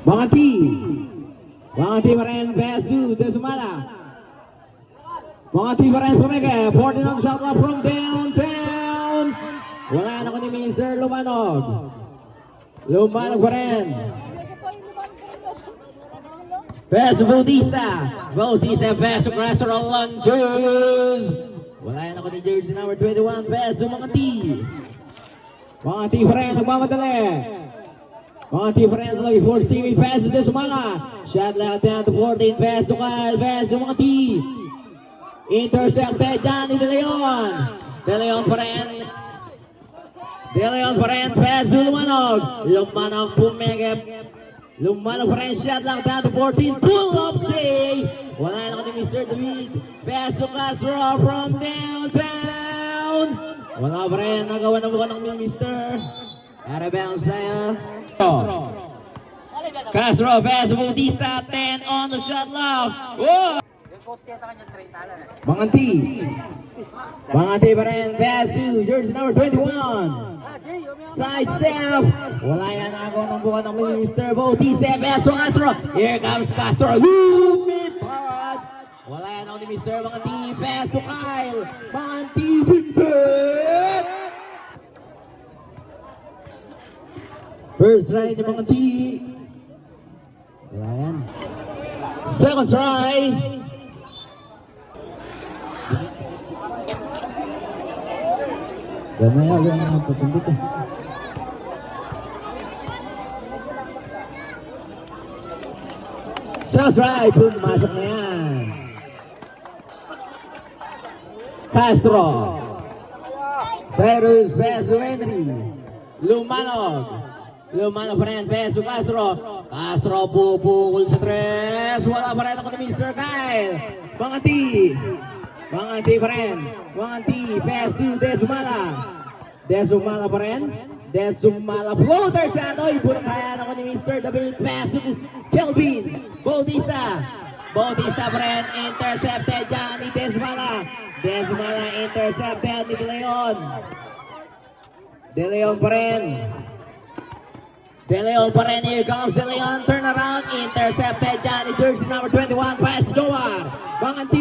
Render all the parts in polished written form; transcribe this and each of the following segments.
Mga T. Mga T pa rin, best two, Desumala. Mga T pa rin, Pumeke, 14 on shot clock from downtown. Wala na ko ni Mr. Lumanog. Lumanog pa rin. Best Bautista. Bautista, best restaurant lunches. Wala na ko ni jersey number 21, best Mga T. Mga T pa rin, nagmamadali. Mga T pa rin, looking for Stevie, pass to Desumala. Shot left down to 14, pass to Kyle, pass to Mga T. Intercepted, Johnny De Leon. De Leon pa rin. De Leon pa rin, pass to Lumanog. Lumanog, Pumeke. Lumanog pa rin, shot lang down to 14, pull up Jay. Wala na ko ni Mr. David. Pass to Castro from downtown. Wala pa rin, nagawa na mukha ng Mr. Out of bounds na. Castro, pass to Bautista, 10 on the shot clock. Oh! Mga T. Mga T pa rin, pass to jersey number 21. Side step. Wala yan ako ng buka ng Mr. Bautista. Pass to Castro. Here comes Castro. Loopy pod. Wala yan ako ni Mr. Mga T. Pass to Kyle. Mga T. Bimbit. First try ni Mga T. Wala yan. Second try. Gamaya lang ang patundit eh. Second try, pumasok na yan. Castro. Cyrus, Beso, Henry. Lumanog. Lumanog pa rin, Beso, Castro. Castro, pupukul sa tres. Wala pa rin ako ni Mr. Kyle. Mga T. Mga T pa rin. Mga T, pass to Desumala. Desumala pa rin. Desumala, floater siya. Oy, bulang kaya ako ni Mr. David. Pass to Kelvin. Bautista. Bautista pa rin. Intercepted dyan ni Desumala. Desumala intercepted ni De Leon. De Leon pa rin. De Leon pa rin. Here comes De Leon. Turn around. Intercepted dyan ni jersey number 21. Pass to Joar. Mga T.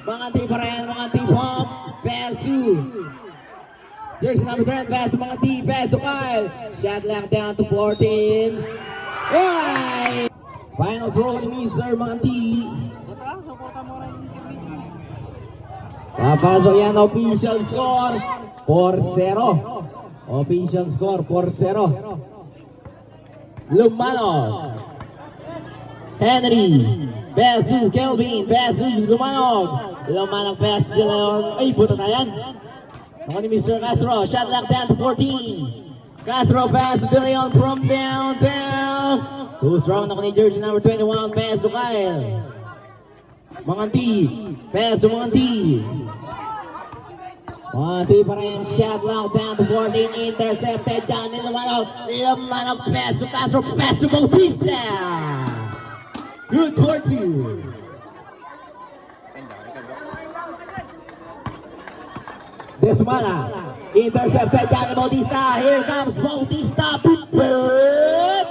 Mga T pa rin, mga T pump, pass to jersey number 10, pass to Mga T, pass to Kyle. Shot left down to 14. Right! Final throw ni Mr. Mga T. Papasok yan, official score, 4-0. Official score, 4-0. Lumanog. Henry. Besu, Kelvin, Besu, Lumanog. Lumanog, pass De Leon. Ay, buta na yan. Ako ni Mr. Castro. Shot lock down to 14. Castro, pass to De Leon from downtown. Too strong ako ni jersey number 21. Pass to Kyle. Mga T. Pass to Mga T. Mga T pa rin. Shot lock down to 14. Intercepted down ni Lumanog. Lumanog, pass to Castro. Pass to Bautista. Good towards you. Desumala. Intercepted dyan ni Bautista. Here comes Bautista. Bird.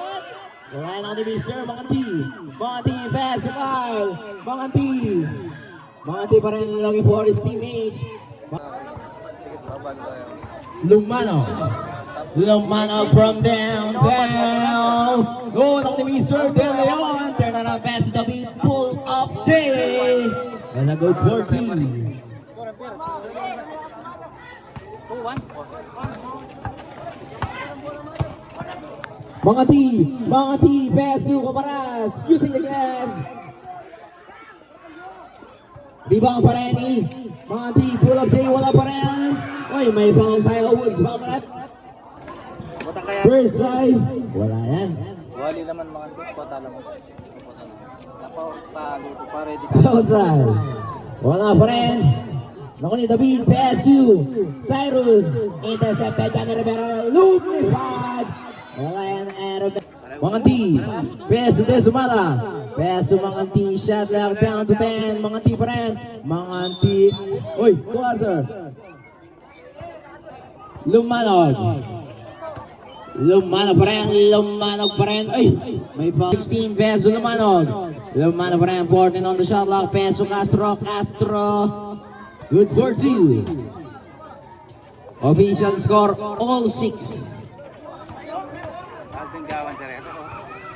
Wala na ni Mr. Mga T. Mga T. Pass to Kyle. Mga T. Mga T pa rin looking for his teammates. Lumanog. Lumanog from downtown. Go na ni Mr. De Leon. Turn around pass to David. Pull up Jay. And a good 14. Mga T. Mga T. Pass to Coparas. Using the glass. Rebound pa rin eh. Mga T. Pull up Jay. Wala pa rin. Oy, may foul tayo. Woods. Foul pa rin. First try. Wala yan. Wali naman mga kota lang. Second try. Wala pa rin. Naku ni David. Pass to Cyrus. Intercepted Johnny Rivera. Lumipad. Wala yan. Mga T. Pass to Desumala. Pass to Mga T. Shot lock down to 10. Mga T pa rin. Mga T. Uy, quarter. Lumanog. Lumanog pa rin. Ay, may pa. 16 Peso lumanog. Lumanog pa rin. 14 on the shot clock. Peso Castro. Good for 2. Official score, all 6.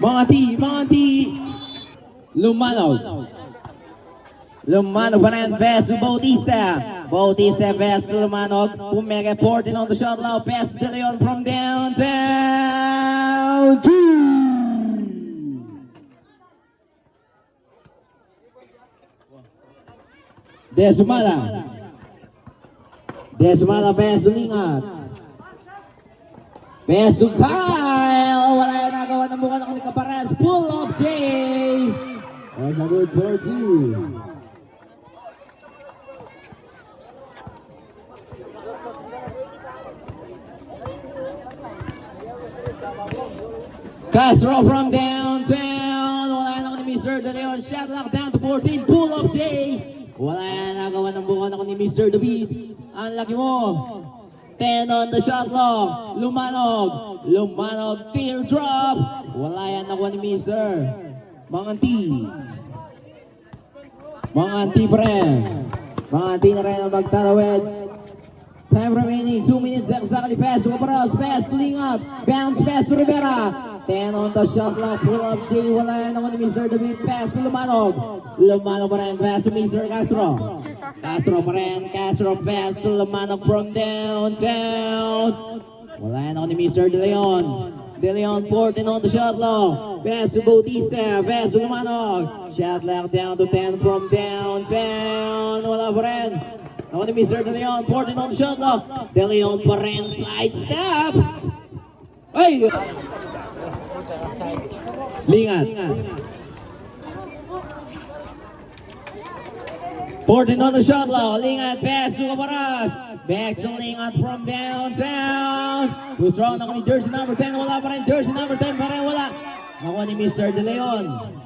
Mga T. Lumanog pa rin. Peso Bautista, Peso lumanog. Pumega 14 on the shot clock. Peso De Leon from downtown. 2. Desumala, Peso Lingat. Peso Kyle. Wala yan nagawa ng mukha ng Kaparas. Pull up Jay. That's a good for 2. Castro from downtown. Wala yan ako ni Mr. De Leon. Shot lock down to 14. Pull up Jay. Wala yan nagawa ng bukan ako ni Mr. David. Ang laki mo. 10 on the shot clock. Lumanog, teardrop. Wala yan nakuha ni Mr. Manganti pa rin. Manganti na rin ang magtarawid. Time remaining, 2 minutes exactly. Pass to Caparas, pass to Lingat. Bounce pass to Rivera. 10 on the shot clock, pull up J. Wala yan naman ni Mr. David. Pass to Lumanog pa rin. Pass to Mr. Castro pa rin. Castro pass to Lumanog from downtown. Wala yan naman ni Mr. De Leon 14 on the shot clock. Pass to Bautista. Pass to Lumanog. Shot clock down to 10 from downtown. Wala pa rin. Ako ni Mr. De Leon, 14 on the shot clock. De Leon pa rin, side step. Ay! Lingat. 14 on the shot clock. Lingat, pass to Caparas. Back to Lingat from downtown. Too strong ako ni jersey number 10. Wala pa rin. Jersey number 10 pa rin. Wala. Ako ni Mr. De Leon.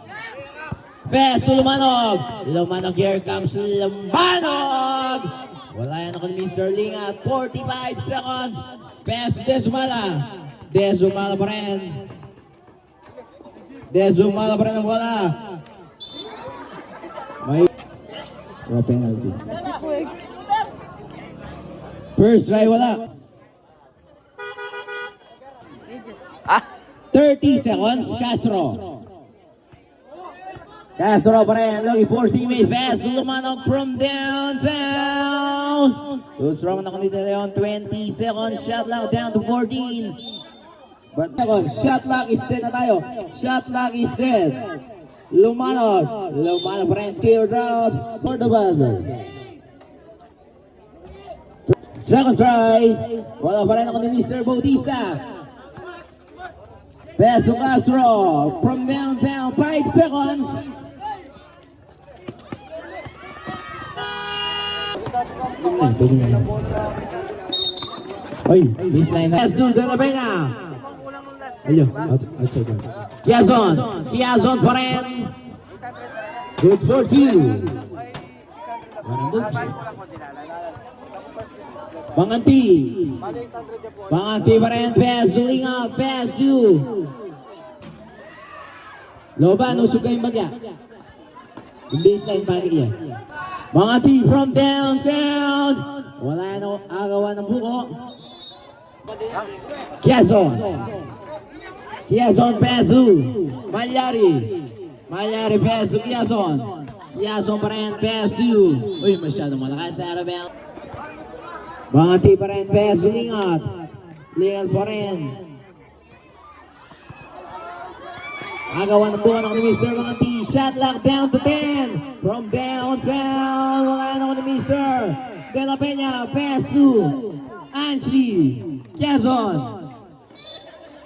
Pass to Lumanog. Here comes Lumanog. Wala yan ako ni Mr. Lingat. 45 seconds. Pass to Desumala pa rin. Desumala pa rin ang wala. May penalty. First try wala. 30 seconds. Castro pa rin, looking for teammate, pass, Lumanog from downtown. Too strong na kanina Leon, 20 seconds, shot clock down to 14. But shot clock is dead na tayo. Shot clock is dead. Lumanog pa rin, teardrop for the buzzer. Second try, wala pa rin ako ni Mr. Bautista. Pass to Castro from downtown, 5 seconds. Oy, baseline na. Pass to De La Peña. Ayun, outside. Kiazon pa rin. Good for 2. Warang moves. Manganti pa rin. Pass to Lingat. Pass to Loban, usog kayong bagya. Yung baseline bagay yan. Manganti from downtown. Wala na agawan ng buko. Kiazon pass to Malyari pass to Kiazon pa rin pass to. Uy, masyadong malakas sa Arabel. Manganti pa rin pass to Lingat pa rin. Agawan ng buko ng Mr. Manganti. Shot lock down to 10 from downtown. Wala na ako ni Mr. De La Peña. Pass to Ansley Kiazon.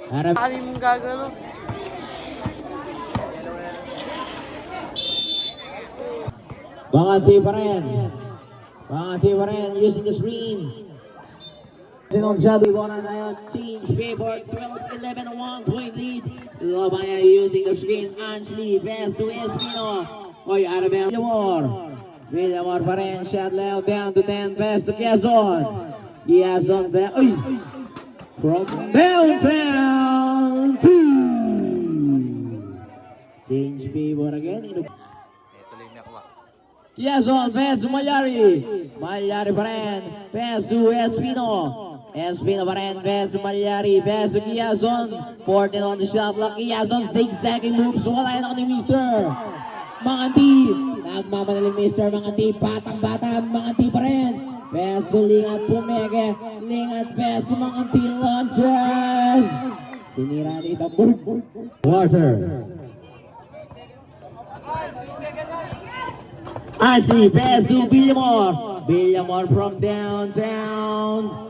Kami mong gagano. Manganti pa rin. Using the screen. On Javi Bona tayo. Change favor. 12-11, 1-point lead. Lobaya using the screen. Ansley. Pass to Espino. Oy, Arabel. Villamor pa rin. Shot left down to 10. Pass to Kiazon. Uy! from downtown to change favor again. Eh, tuloy niya kuha. Quezon, pass to Malyari. Malyari pa rin. Pass to Espino. Espino pa rin. Pass to Malyari. Pass to Quezon. 14 on the shot clock. Quezon, zigzagging moves. Wala yan ako ni Mister. Manganti. Nagmamadaling Mister. Manganti. Batang-bata. Manganti pa rin. Pass to Lingat Pumeke. Lingat pass to Manganti. Launches. Sinira dito. Water. Ansi, pass to Villamor. Villamor from downtown.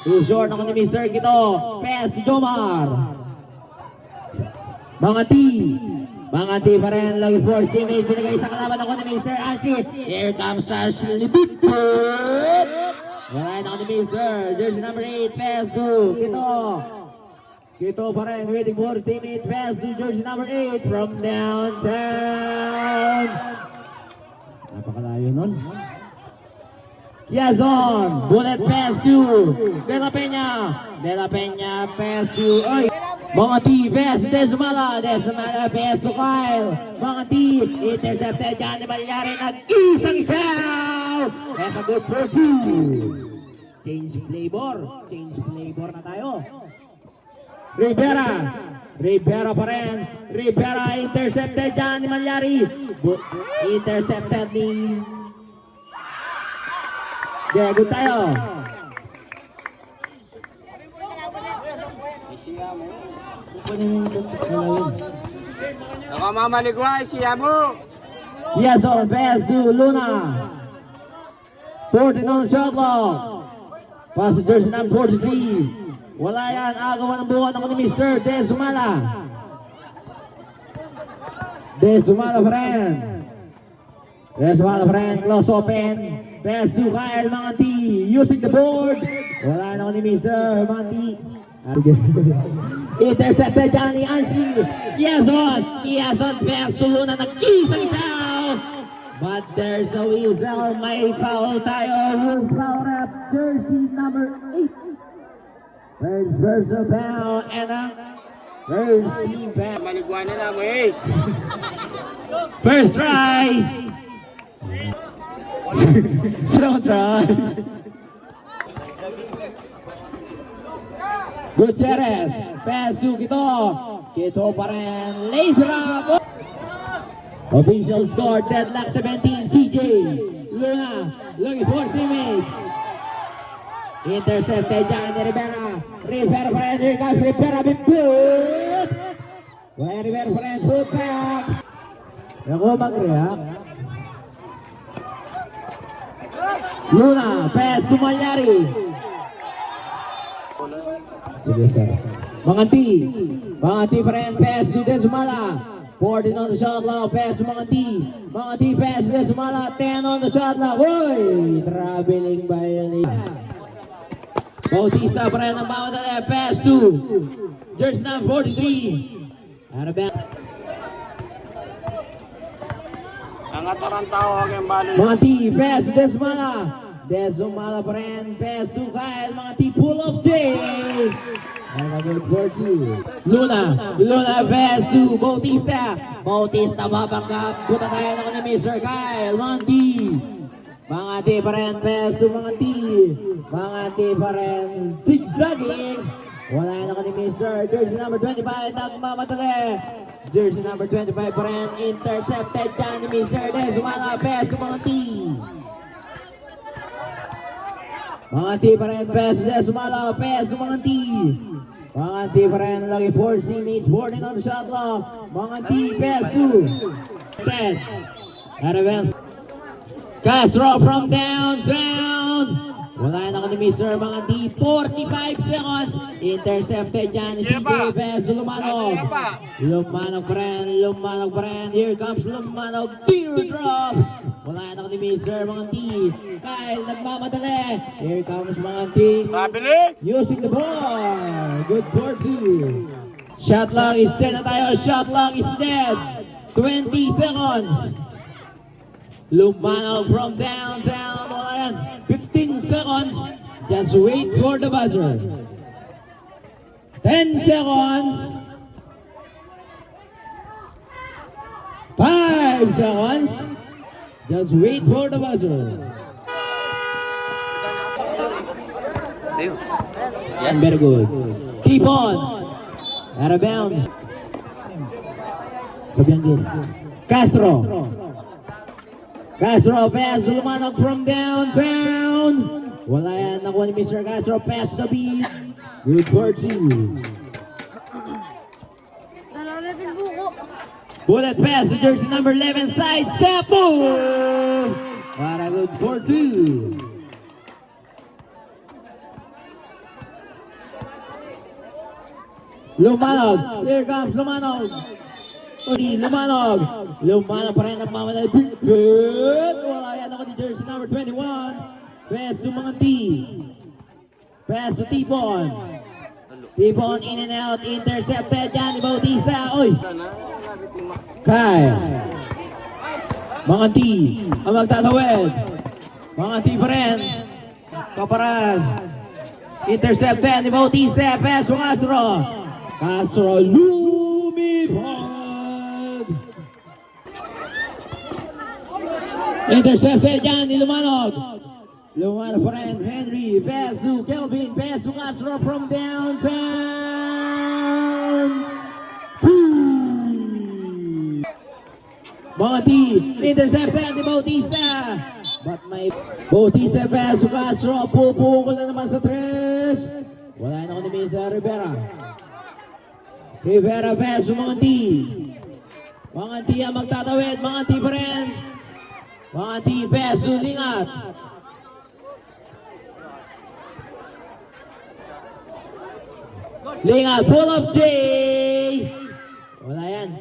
Too short ako ni Mr. Kito. Pass to Jomar. Manganti pa rin. Lagi for teammate. Binigay sa kalaban ako ni Mr. Ansi. Here comes Ashley Bitbit. Wala na ako ni Mr. Jersey number 8. Pass to Kito. Kito pa rin. Waiting for teammate. Pass to jersey number 8 from downtown. Napakalayo nun. Quezon, bullet pass to De La Peña. De La Peña pass to Manganti, pass to Desumala. Desumala pass to Kyle. Manganti, intercepted dyan ni Malyari. Nag-isang ikaw. That's a good for 2. Change flavor na tayo. Rivera pa rin. Rivera intercepted dyan ni Malyari. Intercepted ni... Yeah, good tayo. Nakamamaligway siya mo. Yes, on pass to Luna. 14 on the shot clock. Pass to jersey number 43. Wala yan. Agawan ng buwan ako ni Mr. Desumala. Desumala friend. Desumala friend. Close open. Pass to Kyle Manganti. Using the board. Wala na ako ni Mr. Manganti. Intercepted dyan ni Ansi. Quezon. Pass to Luna. Nag-isang down. But there's a whistle. May foul tayo. Foul rep. Jersey number 8. First personal foul and a first team foul. Maligway na lang eh. First try. Strong try. Gutierrez. Pass to Kito. Kito pa rin. Laser up. Official score. Deadlock 17. CJ. Luna. Looking for teammates. Intercepted dyan ni Rivera. Rivera pa rin. Here comes Rivera. Bimbut. Well, Rivera pa rin. Put back. Ako mag-react. Luna. Pass to Malyari. Sige, sir. Manganti pa rin. Pass to Desumala. 14 on the shot clock. Pass to Manganti. Pass to Desumala. 10 on the shot clock. Uy! Traveling violation. Bautista pa rin ang mamadali. Pass to jersey number 43. Arabel. Ang atarang tawag yung bali. Manganti, pass to Desumala. Desumala pa rin. Pass to Kyle. Manganti, pull up J. And a good for 2. Luna, pass to Bautista. Bautista babangkap. Buta tayo na ni Mr. Kyle. Manganti pa rin. Pass to Manganti pa rin. Zigzagging. Wala na ko ni Mr. Jersey number 25. Nagmamadali. Jersey number 25 pa rin. Intercepted dyan ni Mr. Desumala. Pass to Manganti. Manganti pa rin. Pass to Desumala. Pass to Manganti. Manganti pa rin. Lagi for teammates. 14 on the shot clock. Manganti. Pass to 10. Arabel. Castro from downtown. Wala na ko ni Mr. Manganti. 45 seconds. Intercepted dyan ni CJ. Pass to Lumanog. Lumanog pa rin. Here comes Lumanog. Teardrop. Wala na ko ni Mr. Manganti. Kyle nagmamadali. Here comes Manganti. Using the ball. Good for 2. Shot clock is dead na tayo. Shot clock is dead. 20 seconds. Lumanog from downtown. Wala yan. 15 seconds. Just wait for the buzzer. 10 seconds. 5 seconds. Just wait for the buzzer. And very good. Keep on. Out of bounds. Kabianggil. Castro. Castro pass. Lumanok from downtown. Wala yan. Nakuha ni Mr. Castro. Pass the beat. Good for 2. Bullet pass to jersey number 11. Side step. Boom. What a good for 2. Lumanog. Here comes Lumanog. Uli, Lumanog. Lumanog pa rin ang mamanay. Good. Wala yan ako ni jersey number 21. Pass to mga T. Pass to T-Bon. T-Bon in and out. Intercepted yan ni Bautista. Oy. Kyle. Mga T. Ang magtatawid. Mga T pa rin. Kaparas. Intercepted ni Bautista. Pass to Castro. Castro lumipad. Intercepted yan ni Lumanog. Lumanog pa rin. Henry. Pass to Kelvin. Pass to Castro from downtown. Mga T. Intercepted ni Bautista. But may Bautista pass to Castro. Pupukol na naman sa 3. Wala na ko ni Misa Rivera. Rivera pass to mga T. Mga T ang magtatawid. Mga T pa rin. Mga T pass to Lingat. Lingat. Pull up J. Wala yan.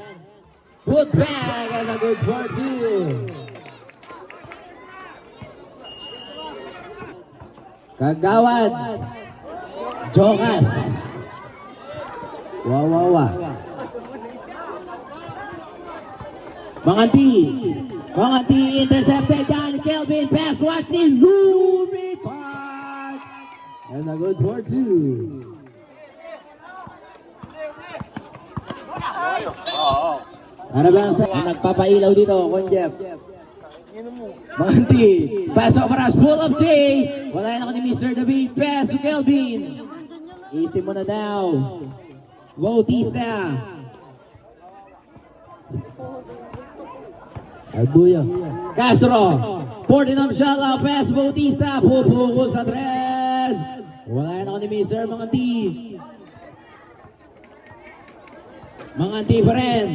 Put back as a good for 2. Kagawad. Jokas. Wawawa. Mga T. Mga T intercepted yan. Kelvin pass. Watch this. Lumipad. As a good for 2. Ano ba ang nagpapailaw dito, Konjep? Manti, pass over us, pull up J. Wala yan ako ni Mr. David, pass to Kelvin. Easy mo na daw. Bautista. Albuya. Castro, 14 on the shot, pass Bautista. Pupukol sa 3. Wala yan ako ni Mr. Mga T. Mga T pa rin.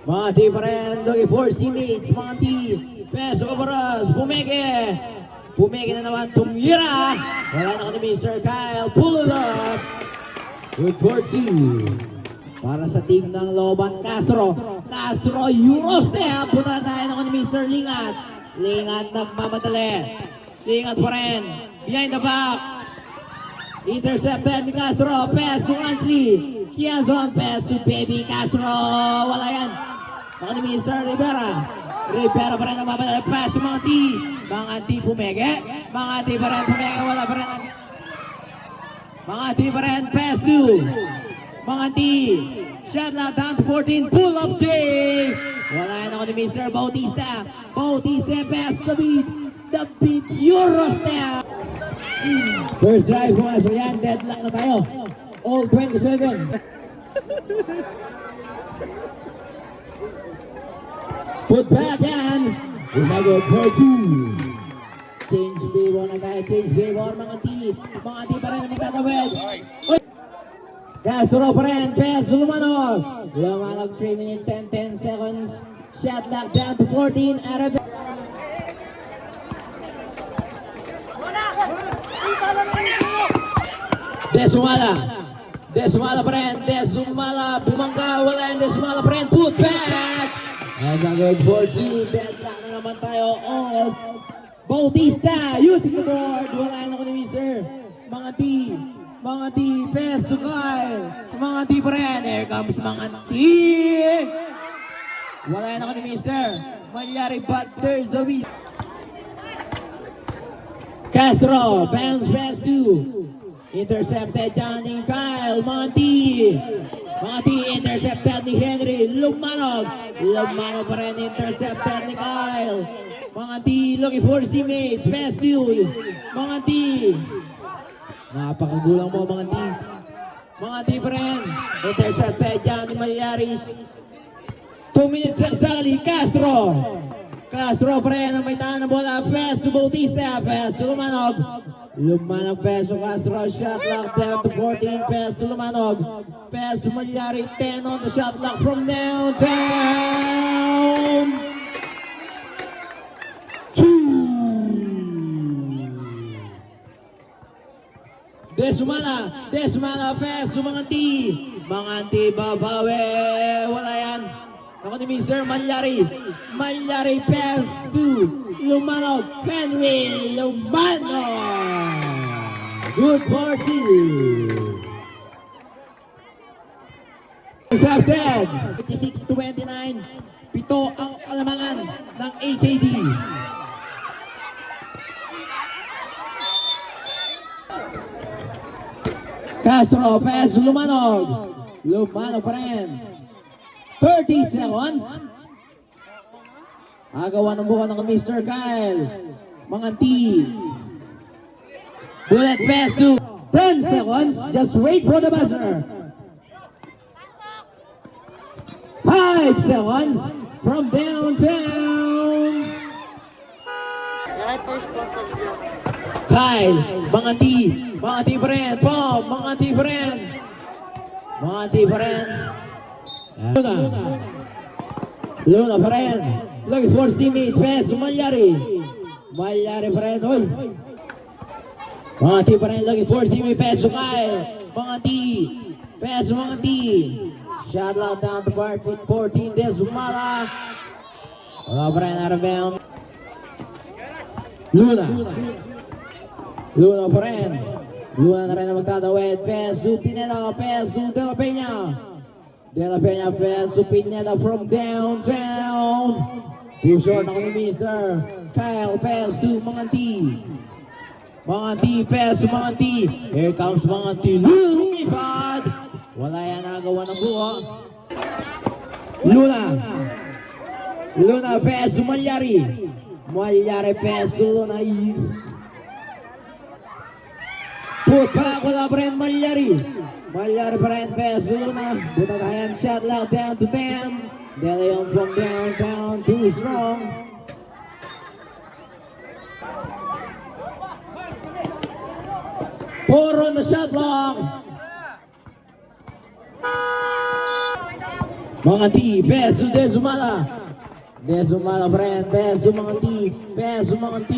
Mga T pa rin. Looking for teammates. Mga T. Pass over us. Pumeke. Pumeke na naman. Tumira. Wala na ko ni Mr. Kyle. Pull up. Good for 2. Para sa team ng Loban Castro. Castro. Eurostep. Punta tayo na ko ni Mr. Lingat. Lingat nagmamadali. Lingat pa rin. Behind the back. Intercepted ni Castro. Pass to Ansley. Kiazon pass to Baby Castro. Wala yan. Ako ni Mr. Rivera. Rivera pa rin ang mamadali. Pass to mga T. Mga T pumege. Mga T pa rin pumege. Wala pa rin. Mga T pa rin. Pass to mga T. Shot lock down to 14. Pull up J. Wala yan ako ni Mr. Bautista. Bautista pass to the beat. The beat Eurostep. First drive pumasok yan. Deadlock na tayo. All 27. Put back yan. Is a good for 2. Change B1 na tayo. Change B1 mga T. Mga T pa rin ang magtatawid. Castro pa rin. Pass Lumanog. Lumanog 3 minutes and 10 seconds. Shot lock down to 14. Arab. Desumala. Desumala pa rin. Desumala. Bumangga. Wala yung Desumala pa rin. Put back. And a good for 2. Deadlock na naman tayo. All. Bautista. Using the board. Wala yung ako ni Mr. Mga T. Mga T. Pass to Kyle. Mga T pa rin. Here comes mga T. Wala yung ako ni Mr. Mangyari but there's the beat. Castro. Bounce pass to Intercepted dyan ni Kyle. Mga T, intercepted ni Henry. Lumanog pa rin. Intercepted ni Kyle. Mga T, looking for his teammates. Pass to Mga T. Napakagulang mo mga T. Mga T pa rin. Intercepted dyan ni Malyaris. 2 minutes exactly. Castro pa rin ang may tahan ng bola. Pass to Bautista. Pass to Lumanog. Pass to Castro. Shot clock down to 14. Pass to Lumanog. Pass to Malyari. 10 on the shot clock from downtown. Desumala, pass to Mga T, babawi, wala yan. Ako ni Mr. Malyari, pass to Lumanog, Henry Lumanog. Good party. Accepted, 56-29, pito ang kalamangan ng AKD. Castro, pass Lumanog pa rin. 30 seconds. Agawan ng buka ng Mr. Kyle. Mga T. Bullet pass to 10 seconds. Just wait for the buzzer. 5 seconds from downtown. Kyle, Mga T pa rin, Pop, Mga T pa rin. Luna pa rin. Looking for teammate, pass, Malyari pa rin, oy. Mga T pa rin, looking for teammate, pass, Kyle. Mga T, pass, Mga T. Shot loud down to 14, Desumala. Wala pa rin, out of bounds. Luna pa rin. Luna na rin na magtatawid. Pass to Pineda. Pass to De La Peña. Pass to Pineda from downtown. Too short ako ni Mr. Kyle. Pass to Mga T. Pass to Mga T. Here comes Mga T. Lumipad. Wala yan nagawa ng buha. Luna pass to Malyari. Pass to Luna. Put back, wala pa rin Malyari pa rin, pass to Luna. Butatayan, shot loud down to 10. De Leon from downtown, too strong. Four on the shot clock. Mga T, pass to Desumala pa rin, pass to Mga T.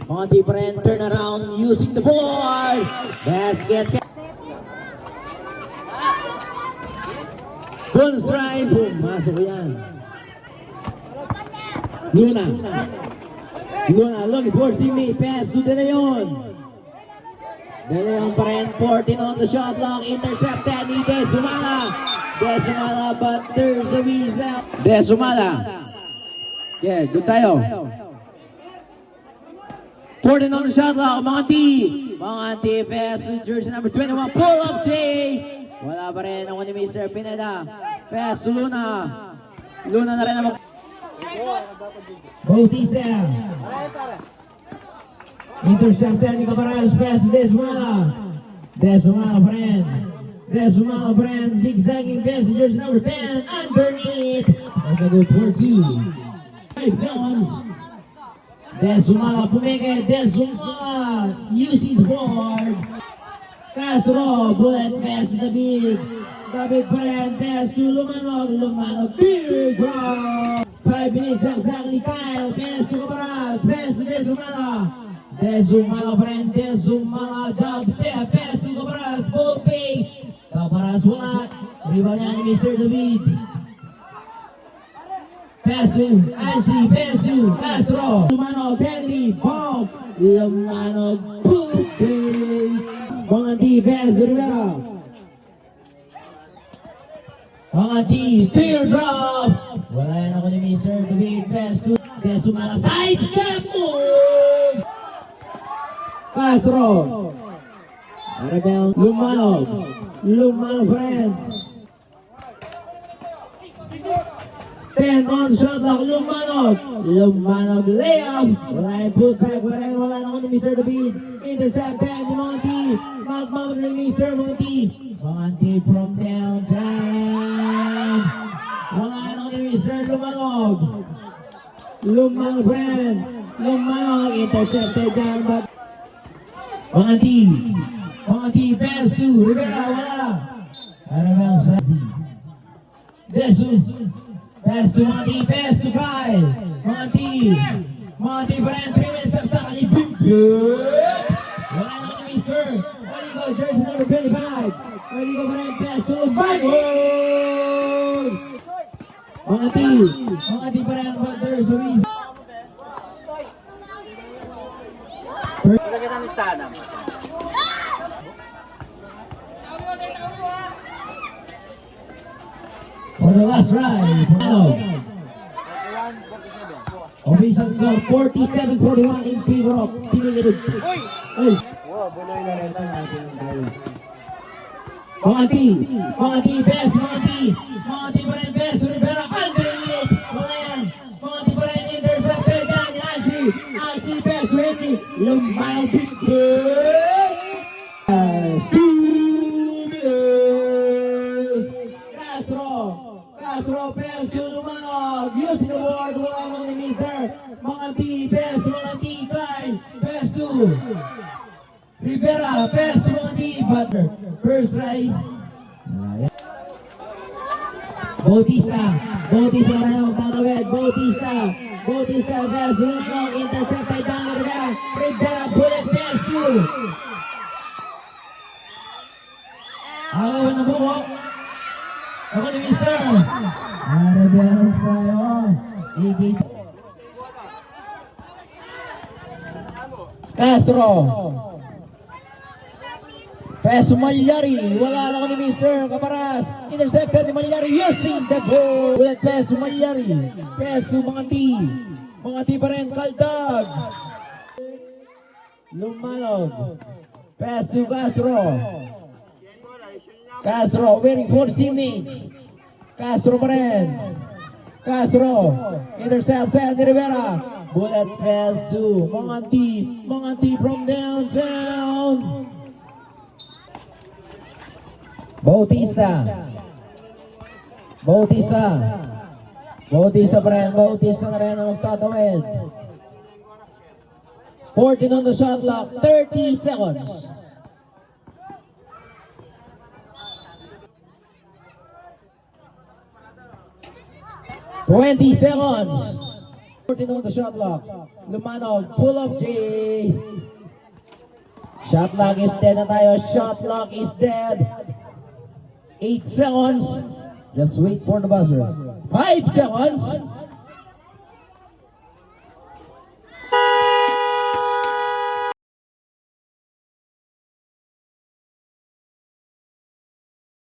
Mga T pa rin, turn around using the board. Basket. Full strike, pumasok yan. Luna looking for teammate, pass to De Leon pa rin, 14 on the shot clock, intercepted ni Desumala, but there's a result. Desumala. Yeah, good tayo. 14 on the shot clock, Mga T, pass to jersey number 21, pull up J. Wala pa rin ang ni Mr. Pineda. Pass to Luna na rin naman. Bautista. Intercepted ni Caparas, pass to Desumala pa rin, zigzagging pass to jersey number 10, underneath. That's a good 14. 5 seconds. Desumala pumike, using the board. Castro, bullet pass to David pa rin, pass to Lumanog, big drop. 5 minutes exactly, Kyle, pass to Caparas, pass to Desumala pa rin, dubstep, pass to Caparas, ball fake. Caparas wala, rebound niya ni Mr. David. Pass to Angie, pass to Castro. Lumanog, Henry, Bob. Lumanog, Putin. Mga T, pass to Rivera. Mga T, teardrop. Wala yan ako ni Mr. David, pass to Desumala. Sidestep move. Castro. Arabel Lumanog. Lumanog pa rin. 10 on shot clock. Lumanog. Lumanog layup. Wala yung putback pa rin. Wala na ni Mr. David. Intercept 10 ni Monty. Magmamag ni Mr. Monty. Monty from downtown. Wala na ni Mr. Lumanog. Lumanog pa rin. Lumanog. Intercepted dyan. But Monty pass to Rivera. Wala. Arabel sa Desu. Pass to Monty, pass to Kyle. Monty pa rin, 3 minutes sa sakali. Good! Wala na ni Mr. Oligo, jersey number 25. Oligo pa rin, pass to Michael! Monty pa rin, but there's a reason. Lagyan namin sa tanam. For the last ride, official score 47-41 in favor of Team Ilid. Oy! Wow, buloy na rin ang ating guys. Monty, best, Monty pa rin, best, Rivera, underneath, wala yan, Monty pa rin, intercepted, yan, Angie, best, Henry, Lumayo, big good, 2 minutes, Castro, best, Lumanog, using the board, wala naman ni Mr. Monty, best, Klein, best, 2, Rivera, best, Monty, Butler, first right. Bautista na lang magtatawid. Bautista, best, long, intercepted down Rivera, bullet, best, 2. Agawan na buko. Ako ni Mr. Rivera sa'yo. Castro. Peso Malyari, wala lang ni Mr. Caparas. Intercepted ni Malyari using the ball. Ulit Peso Malyari. Peso Mangati pa rin, Kaldag. Lumanog. Peso Castro waiting for his teammates. Castro pa rin. Intercepted ni Rivera. Bullet pass to Mangati from downtown. Bautista pa rin, Bautista na rin ang magtatawid. 14 on the shot clock, 30 seconds. $20 seconds. 14 on the shot clock. Lumanog, pull up J. Shot clock is dead na tayo. Shot clock is dead. 8 seconds. Just wait for the buzzer. 5 seconds.